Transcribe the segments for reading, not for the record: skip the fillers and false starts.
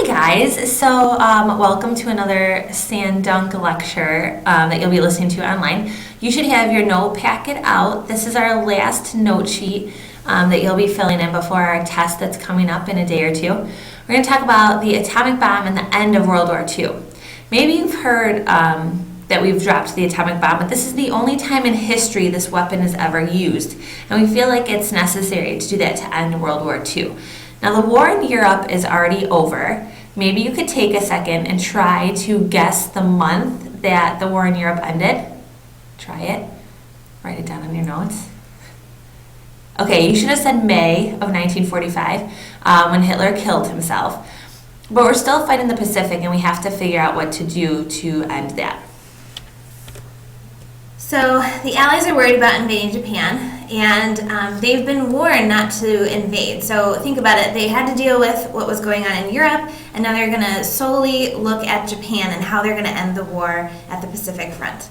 Hi guys, welcome to another Sand Dunk lecture that you'll be listening to online. You should have your note packet out. This is our last note sheet that you'll be filling in before our test that's coming up in a day or two. We're going to talk about the atomic bomb and the end of World War II. Maybe you've heard that we've dropped the atomic bomb, but this is the only time in history this weapon is ever used, and we feel like it's necessary to do that to end World War II. Now, the war in Europe is already over. Maybe you could take a second and try to guess the month that the war in Europe ended. Try it. Write it down on your notes. Okay, you should have said May of 1945 when Hitler killed himself. But we're still fighting the Pacific, and we have to figure out what to do to end that. So the Allies are worried about invading Japan, and they've been warned not to invade. So think about it. They had to deal with what was going on in Europe, and now they're going to solely look at Japan and how they're going to end the war at the Pacific front.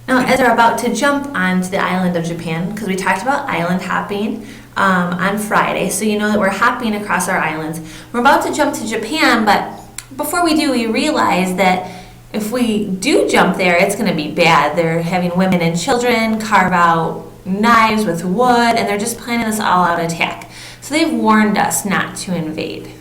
Now, as we're about to jump onto the island of Japan, because we talked about island hopping on Friday, so you know that we're hopping across our islands. We're about to jump to Japan, but before we do, we realize that if we do jump there, it's going to be bad. They're having women and children carve out knives with wood, and they're just planning this all-out attack. So they've warned us not to invade.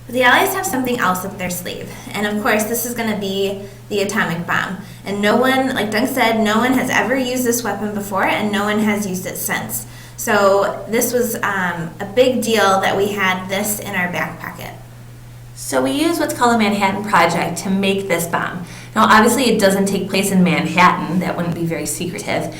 But the Allies have something else up their sleeve, and of course this is going to be the atomic bomb. And no one, like Doug said, no one has ever used this weapon before, and no one has used it since. So this was a big deal that we had this in our back pocket. So we use what's called a Manhattan Project to make this bomb. Now, obviously, it doesn't take place in Manhattan. That wouldn't be very secretive.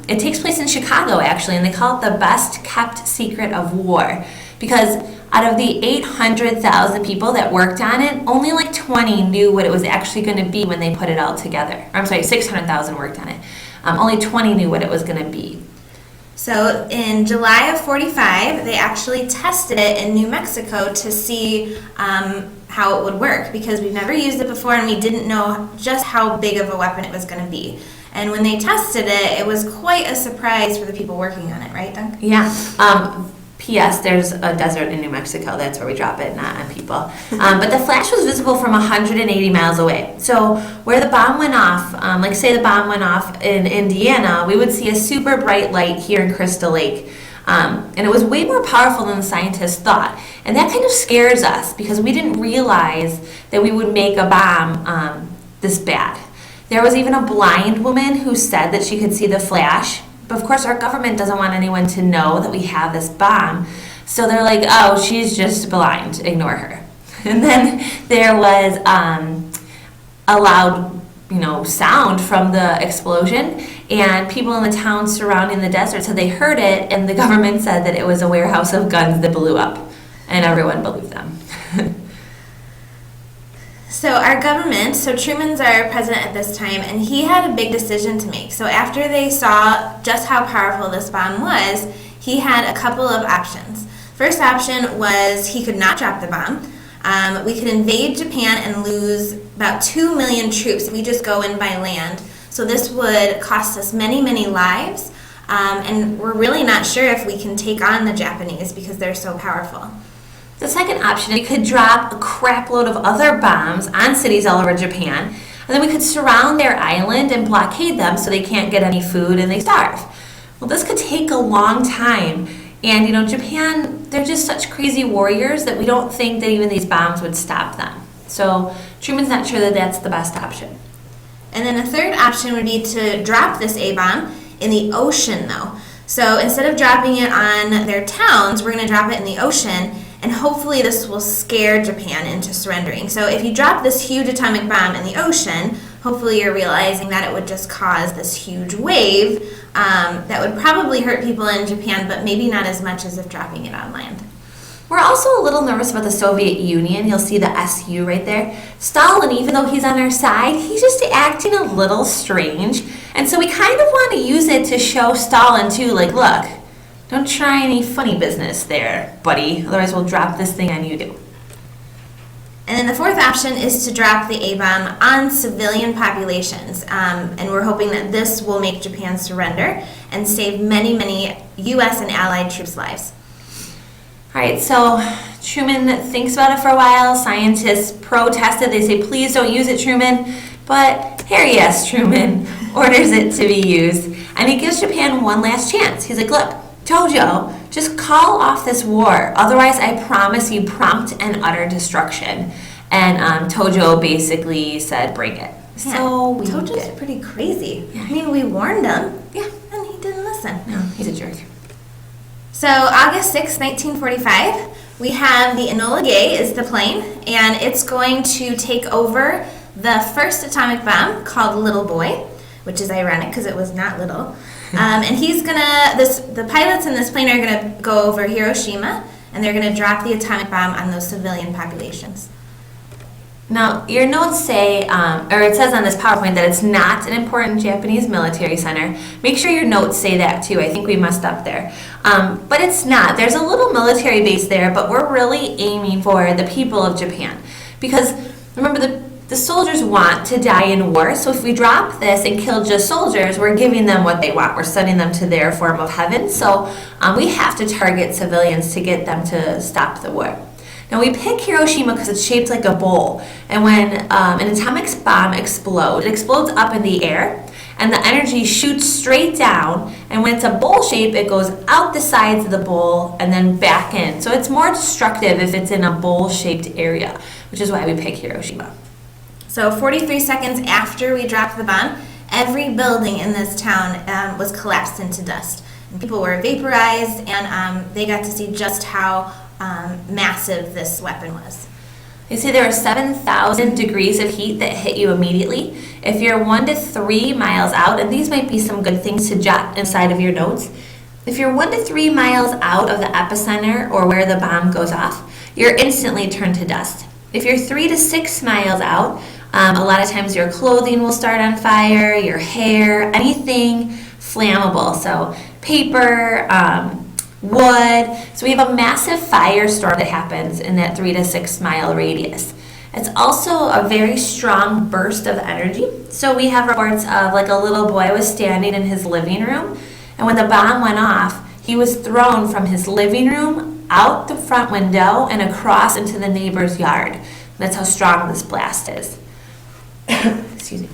It takes place in Chicago, actually, and they call it the best kept secret of war. Because out of the 800,000 people that worked on it, only like 20 knew what it was actually going to be when they put it all together. Or, I'm sorry, 600,000 worked on it. Only 20 knew what it was going to be. So in July of '45, they actually tested it in New Mexico to see how it would work, because we've never used it before and we didn't know just how big of a weapon it was going to be. And when they tested it, it was quite a surprise for the people working on it, right, Doug? Yeah. P.S. There's a desert in New Mexico. That's where we drop it, not on people. But the flash was visible from 180 miles away. So where the bomb went off, like say the bomb went off in Indiana, we would see a super bright light here in Crystal Lake. And it was way more powerful than the scientists thought. And that kind of scares us because we didn't realize that we would make a bomb this bad. There was even a blind woman who said that she could see the flash. But of course, our government doesn't want anyone to know that we have this bomb. So they're like, oh, she's just blind. Ignore her. And then there was a loud, sound from the explosion. And people in the town surrounding the desert said they heard it. And the government said that it was a warehouse of guns that blew up. And everyone believed them. So our government, Truman's our president at this time, and he had a big decision to make. So after they saw just how powerful this bomb was, he had a couple of options. First option was he could not drop the bomb. We could invade Japan and lose about 2 million troops if we just go in by land. So this would cost us many, many lives, and we're really not sure if we can take on the Japanese because they're so powerful. The second option, we could drop a crap load of other bombs on cities all over Japan, and then we could surround their island and blockade them so they can't get any food and they starve. Well, this could take a long time, and Japan, they're just such crazy warriors that we don't think that even these bombs would stop them. So Truman's not sure that that's the best option. And then a third option would be to drop this A-bomb in the ocean, though. So instead of dropping it on their towns, we're going to drop it in the ocean, and hopefully this will scare Japan into surrendering. So if you drop this huge atomic bomb in the ocean, hopefully you're realizing that it would just cause this huge wave that would probably hurt people in Japan, but maybe not as much as if dropping it on land. We're also a little nervous about the Soviet Union. You'll see the SU right there. Stalin, even though he's on our side, he's just acting a little strange. And so we kind of want to use it to show Stalin too, like, look, don't try any funny business there, buddy. Otherwise we'll drop this thing on you too. And then the fourth option is to drop the A-bomb on civilian populations. And we're hoping that this will make Japan surrender and save many, many U.S. and Allied troops' lives. All right, so Truman thinks about it for a while. Scientists protested. They say, please don't use it, Truman. But Harry S. Truman orders it to be used. And he gives Japan one last chance. He's like, look, Tojo, just call off this war. Otherwise, I promise you prompt and utter destruction. And Tojo basically said, bring it. Yeah. So we Tojo's did. pretty crazy. Yeah. I mean, we warned him. Yeah. And he didn't listen. No, he's a jerk. So August 6, 1945, we have the Enola Gay is the plane, and it's going to take over the first atomic bomb called Little Boy, which is ironic because it was not little. And the pilots in this plane are gonna go over Hiroshima, and they're gonna drop the atomic bomb on those civilian populations. Now, your notes say, or it says on this PowerPoint that it's not an important Japanese military center. Make sure your notes say that too. I think we messed up there. But it's not. There's a little military base there, but we're really aiming for the people of Japan. Because remember, the soldiers want to die in war, so if we drop this and kill just soldiers, we're giving them what they want. We're sending them to their form of heaven. So we have to target civilians to get them to stop the war. Now we pick Hiroshima because it's shaped like a bowl, and when an atomic bomb explodes, it explodes up in the air, and the energy shoots straight down, and when it's a bowl shape, it goes out the sides of the bowl and then back in. So it's more destructive if it's in a bowl-shaped area, which is why we pick Hiroshima. So 43 seconds after we dropped the bomb, every building in this town was collapsed into dust. And people were vaporized, and they got to see just how massive this weapon was. They say there are 7,000 degrees of heat that hit you immediately. If you're 1 to 3 miles out, and these might be some good things to jot inside of your notes, if you're 1 to 3 miles out of the epicenter or where the bomb goes off, you're instantly turned to dust. If you're 3 to 6 miles out, a lot of times your clothing will start on fire, your hair, anything flammable. So paper, wood. So we have a massive firestorm that happens in that 3 to 6 mile radius. It's also a very strong burst of energy. So we have reports of like a little boy was standing in his living room, and when the bomb went off, he was thrown from his living room out the front window and across into the neighbor's yard. That's how strong this blast is. Excuse me.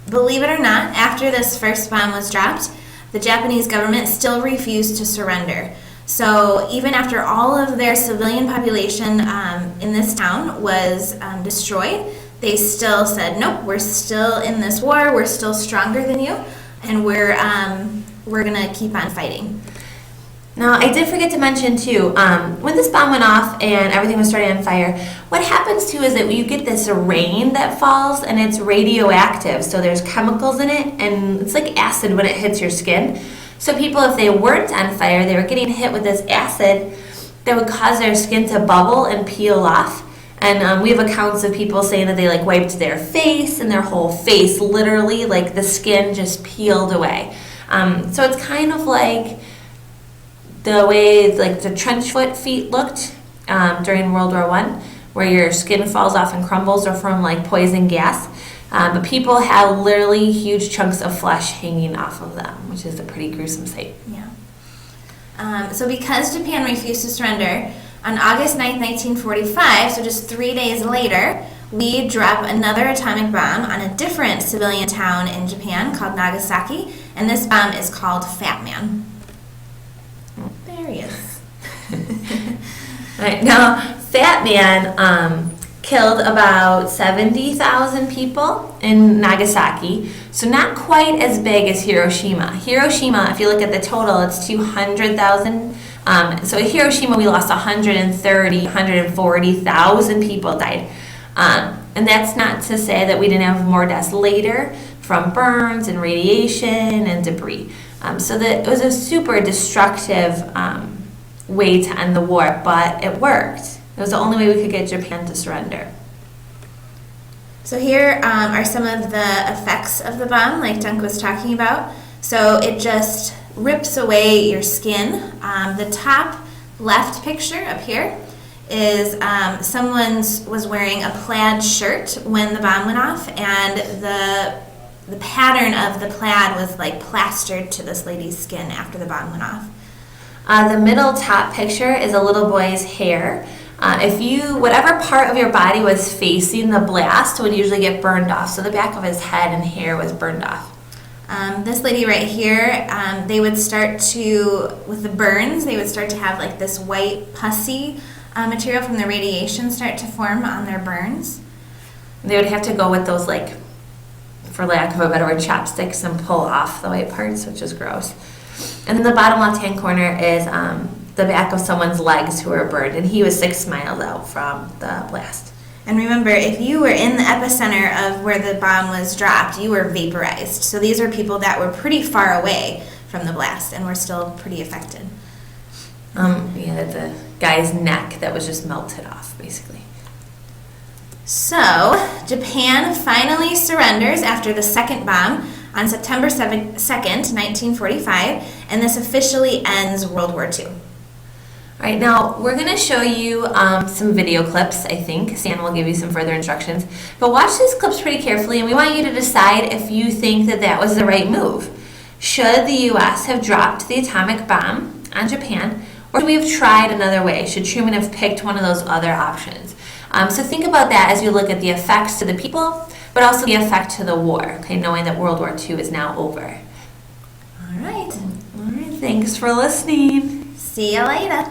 Believe it or not, after this first bomb was dropped, the Japanese government still refused to surrender. So even after all of their civilian population in this town was destroyed, they still said, nope, we're still in this war, we're still stronger than you, and we're gonna keep on fighting. Now, I did forget to mention too, when this bomb went off and everything was starting on fire, what happens too is that you get this rain that falls and it's radioactive. So there's chemicals in it, and it's like acid when it hits your skin. So people, if they weren't on fire, they were getting hit with this acid that would cause their skin to bubble and peel off. And we have accounts of people saying that they like wiped their face and their whole face, literally, like the skin just peeled away. So it's kind of like the way like the trench foot feet looked during World War I, where your skin falls off and crumbles, or from like poison gas. But people have literally huge chunks of flesh hanging off of them, which is a pretty gruesome sight. Yeah. So because Japan refused to surrender, on August 9th, 1945, so just 3 days later, we drop another atomic bomb on a different civilian town in Japan called Nagasaki, and this bomb is called Fat Man. There he is. Right, now, Fat Man killed about 70,000 people in Nagasaki, so not quite as big as Hiroshima. Hiroshima, if you look at the total, it's 200,000. So at Hiroshima, we lost 140,000 people died. And that's not to say that we didn't have more deaths later from burns and radiation and debris. So that it was a super destructive way to end the war, but it worked. It was the only way we could get Japan to surrender. So here are some of the effects of the bomb, like Dunk was talking about. So it just rips away your skin. The top left picture up here is someone was wearing a plaid shirt when the bomb went off, and the pattern of the plaid was like plastered to this lady's skin after the bomb went off. The middle top picture is a little boy's hair. Whatever part of your body was facing the blast would usually get burned off. So the back of his head and hair was burned off. This lady right here, they would start to, with the burns, they would start to have like this white pussy material from the radiation start to form on their burns. They would have to go with those, like, for lack of a better word, chopsticks and pull off the white parts, which is gross. And then the bottom left-hand corner is the back of someone's legs who were burned, and he was 6 miles out from the blast. And remember, if you were in the epicenter of where the bomb was dropped, you were vaporized. So these are people that were pretty far away from the blast and were still pretty affected. The guy's neck that was just melted off, basically. So, Japan finally surrenders after the second bomb on September 2nd, 1945, and this officially ends World War II. All right, now we're going to show you some video clips, I think. Stan will give you some further instructions. But watch these clips pretty carefully, and we want you to decide if you think that that was the right move. Should the U.S. have dropped the atomic bomb on Japan, or should we have tried another way? Should Truman have picked one of those other options? So think about that as you look at the effects to the people, but also the effect to the war, okay, knowing that World War II is now over. All right. All right, thanks for listening. See you later.